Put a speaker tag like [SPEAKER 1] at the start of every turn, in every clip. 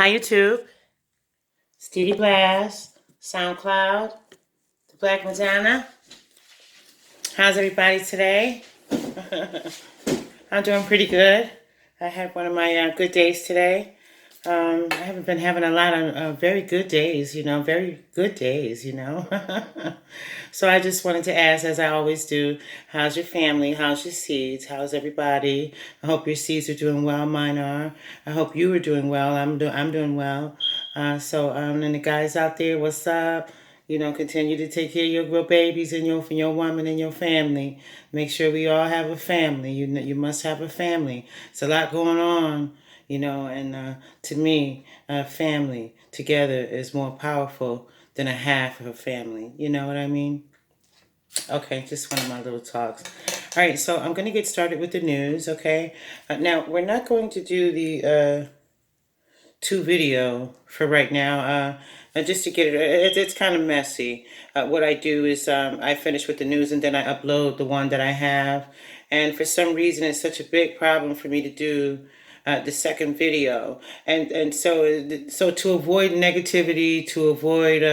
[SPEAKER 1] Hi YouTube, it's DEDE Blast, SoundCloud, the Black Madonna. How's everybody today? I'm doing pretty good. I had one of my good days today. I haven't been having a lot of very good days, very good days, So I just wanted to ask, as I always do, how's your family? How's your seeds? How's everybody? I hope your seeds are doing well. Mine are. I hope you are doing well. I'm doing well. And the guys out there, what's up? Continue to take care of your real babies and your woman and your family. Make sure we all have a family. You must have a family. It's a lot going on. And to me, a family together is more powerful than a half of a family. You know what I mean? Okay, just one of my little talks. All right, so I'm going to get started with the news, okay? Now, we're not going to do the two video for right now. Just to get it's kind of messy. What I do is I finish with the news and then I upload the one that I have. And for some reason, it's such a big problem for me to do the second video, and so to avoid negativity, to avoid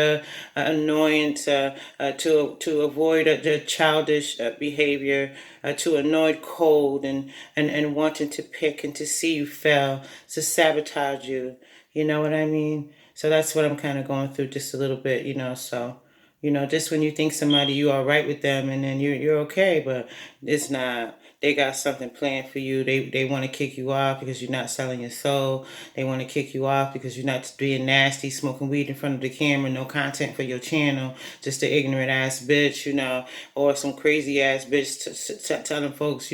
[SPEAKER 1] annoyance, to avoid the childish behavior, to avoid cold and wanting to pick and to see you fail, to sabotage you. You know what I mean? So that's what I'm kind of going through just a little bit, so. Just when you think somebody, you all right with them, and then you're okay, but it's not. They got something planned for you. They want to kick you off because you're not selling your soul. They want to kick you off because you're not being nasty, smoking weed in front of the camera, no content for your channel, just an ignorant ass bitch, or some crazy ass bitch telling folks,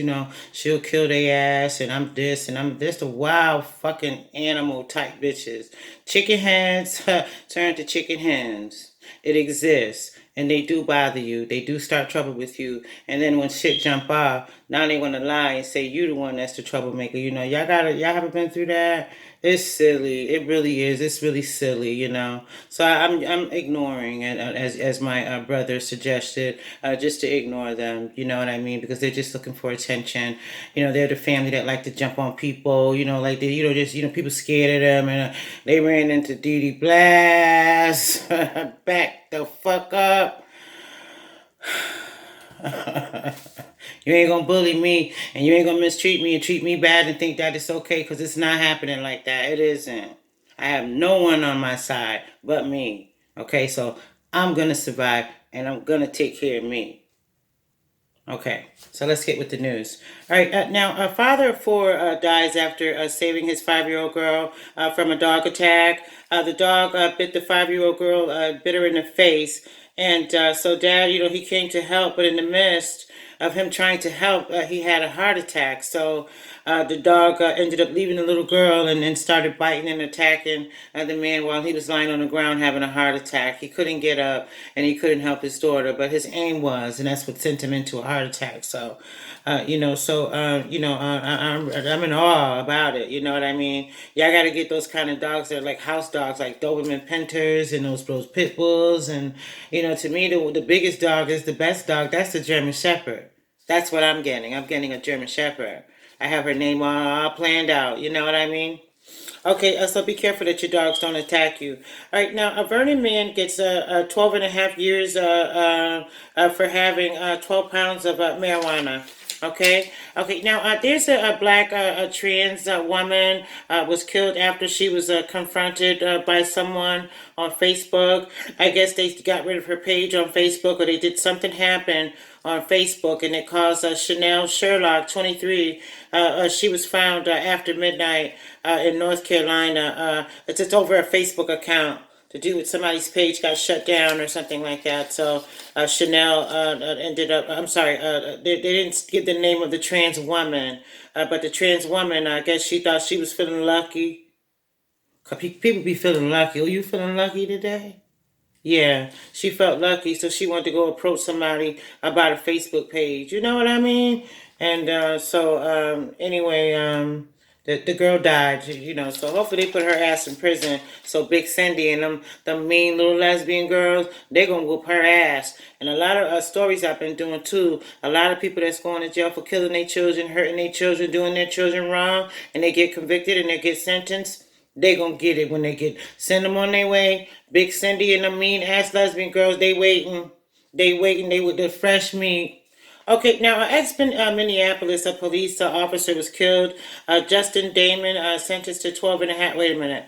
[SPEAKER 1] she'll kill their ass, and I'm this, the wild fucking animal type bitches. Chicken heads turn to chicken hens. It exists, and they do bother you. They do start trouble with you, and then when shit jump off, now they want to lie and say you the one that's the troublemaker. Y'all haven't been through that. It's silly. It really is. It's really silly. So I'm ignoring it, as my brother suggested, just to ignore them. You know what I mean? Because they're just looking for attention. They're the family that like to jump on people. Like they, people scared of them, and they ran into DEDE Blast. Back the fuck up. You ain't gonna bully me, and you ain't gonna mistreat me and treat me bad and think that it's okay, because it's not happening like that. It isn't. I have no one on my side but me. Okay, so I'm gonna survive, and I'm gonna take care of me. Okay, so let's get with the news. All right, now a father of four dies after saving his 5-year-old girl from a dog attack. The dog bit the 5-year-old girl, bit her in the face. And so dad, he came to help, but in the midst of him trying to help, he had a heart attack. So the dog ended up leaving the little girl and started biting and attacking the man while he was lying on the ground having a heart attack. He couldn't get up and he couldn't help his daughter, but his aim was, and that's what sent him into a heart attack. So, I'm in awe about it. You know what I mean? Y'all got to get those kind of dogs that are like house dogs, like Doberman Pinschers and those pit bulls. And, to me, the biggest dog is the best dog. That's the German Shepherd. That's what I'm getting. I'm getting a German Shepherd. I have her name all planned out. You know what I mean? Okay, so be careful that your dogs don't attack you. All right, now a Vernon man gets 12 and a half years for having 12 pounds of marijuana. Okay. Now there's a black trans woman was killed after she was confronted by someone on Facebook. I guess they got rid of her page on Facebook, or they did something happen on Facebook, and it caused Chanel Sherlock, 23. She was found after midnight in North Carolina. It's over a Facebook account to do with somebody's page got shut down or something like that. So Chanel ended up, I'm sorry, they didn't give the name of the trans woman, but the trans woman, I guess she thought she was feeling lucky. People be feeling lucky. Oh, you feeling lucky today? Yeah, she felt lucky, so she wanted to go approach somebody about a Facebook page. You know what I mean? And anyway, the girl died, so hopefully they put her ass in prison. So Big Cindy and them mean little lesbian girls, they gonna whoop her ass. And a lot of stories I've been doing too, a lot of people that's going to jail for killing their children, hurting their children, doing their children wrong, and they get convicted and they get sentenced. They gonna get it when they get. Send them on their way. Big Cindy and the mean ass lesbian girls, they waiting. They waiting. They with the fresh meat. Okay, now Minneapolis, a police officer was killed. Justin Damon sentenced to 12 and a half. Wait a minute.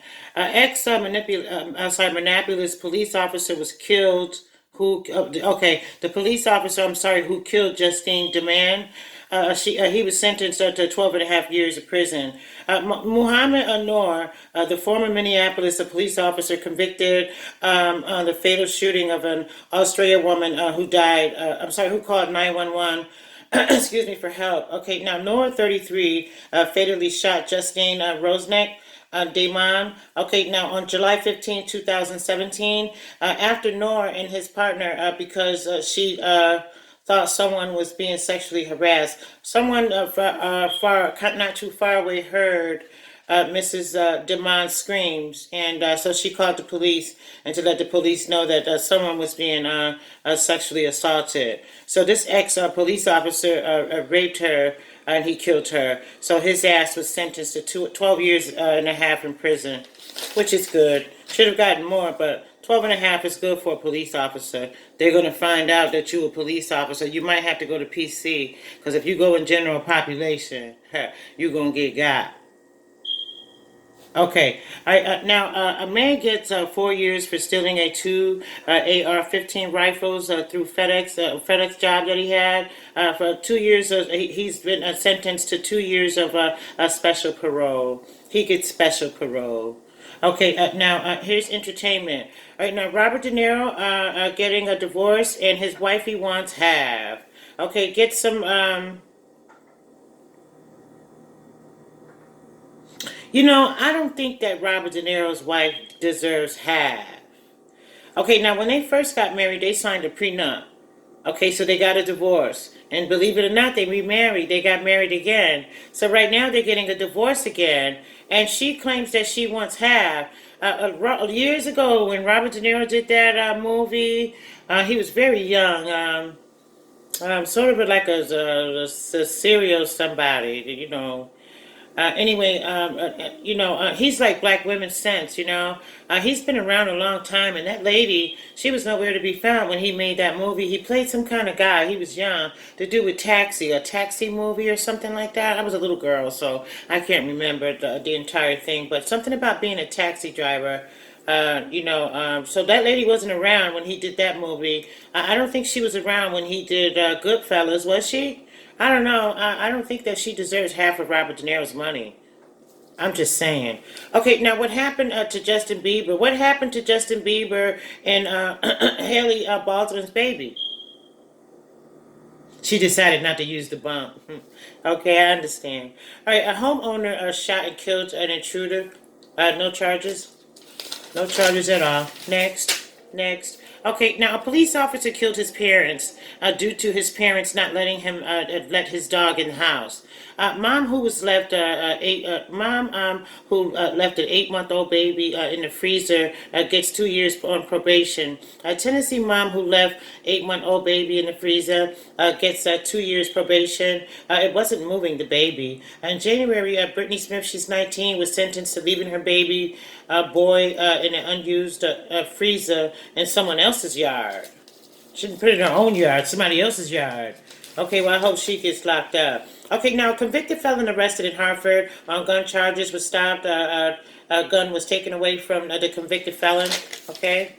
[SPEAKER 1] Minneapolis police officer was killed. The police officer, I'm sorry, who killed Justine Demand. He was sentenced to 12 and a half years of prison. Muhammad Anor, the former Minneapolis police officer convicted on the fatal shooting of an Australian woman who died, who called 911 excuse me, for help. Okay, now Noah, 33, fatally shot Justine Rosneck. Damon. Okay, now on July 15, 2017, after Noor and his partner, because she thought someone was being sexually harassed, someone not too far away heard Mrs. Damon's screams, and so she called the police and to let the police know that someone was being sexually assaulted. So this ex-police officer raped her and he killed her. So his ass was sentenced to 12 years and a half in prison, which is good. Should have gotten more, but 12 and a half is good for a police officer. They're going to find out that you're a police officer. You might have to go to PC, because if you go in general population, you're going to get got. Okay. Now, a man gets 4 years for stealing two AR-15 rifles through FedEx job that he had. For 2 years, he's been sentenced to 2 years of special parole. He gets special parole. Okay, now here's entertainment. All right, now Robert De Niro getting a divorce, and his wife he wants half. Okay, get some. I don't think that Robert De Niro's wife deserves half. Okay, now when they first got married, they signed a prenup. Okay, so they got a divorce. And believe it or not, they remarried. They got married again. So right now they're getting a divorce again. And she claims that she wants half. Years ago, when Robert De Niro did that movie, he was very young. Sort of like a serial somebody. He's like Black Women Sense. He's been around a long time, and that lady, she was nowhere to be found when he made that movie. He played some kind of guy. He was young. To do with a taxi movie or something like that. I was a little girl, so I can't remember the entire thing, but something about being a taxi driver. So that lady wasn't around when he did that movie. I don't think she was around when he did Goodfellas, was she? I don't know. I don't think that she deserves half of Robert De Niro's money. I'm just saying. Okay, now what happened to Justin Bieber? What happened to Justin Bieber and Haley Baldwin's baby? She decided not to use the bump. Okay, I understand. All right, a homeowner shot and killed an intruder. No charges. No charges at all. Next. Okay, now a police officer killed his parents due to his parents not letting him let his dog in the house. Mom who left an 8-month-old baby in the freezer gets 2 years on probation. Tennessee mom who left 8-month-old baby in the freezer gets 2 years probation. It wasn't moving the baby. In January, Brittany Smith, she's 19, was sentenced to leaving her baby boy in an unused freezer in someone else's yard. She didn't put it in her own yard, somebody else's yard. Okay, well, I hope she gets locked up. Okay, now a convicted felon arrested in Hartford on gun charges was stopped. A gun was taken away from the convicted felon. Okay.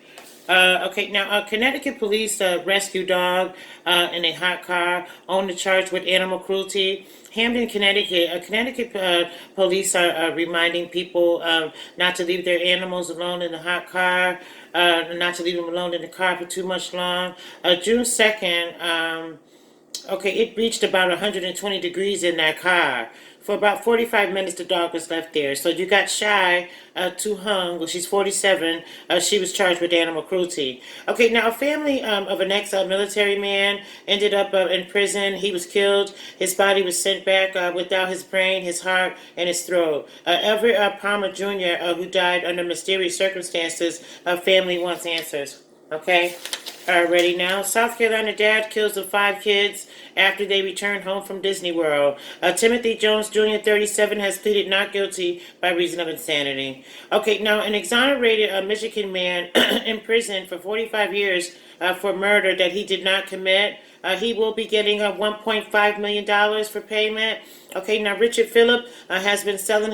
[SPEAKER 1] Now Connecticut police rescue dog in a hot car on the charge with animal cruelty. Hamden, Connecticut. Connecticut police are reminding people not to leave their animals alone in the hot car, not to leave them alone in the car for too much long. June 2nd, it reached about 120 degrees in that car. For about 45 minutes, the dog was left there. So you got Shy Tu Hung. Well, she's 47. She was charged with animal cruelty. Okay, now a family of an ex-military man ended up in prison. He was killed. His body was sent back without his brain, his heart, and his throat. Everett Palmer Jr., who died under mysterious circumstances, family wants answers. Okay? Ready now. South Carolina dad kills the 5 kids after they return home from Disney World. Timothy Jones Jr., 37, has pleaded not guilty by reason of insanity. Okay, now an exonerated Michigan man in prison for 45 years for murder that he did not commit. He will be getting $1.5 million for payment. Okay, now Richard Phillip has been selling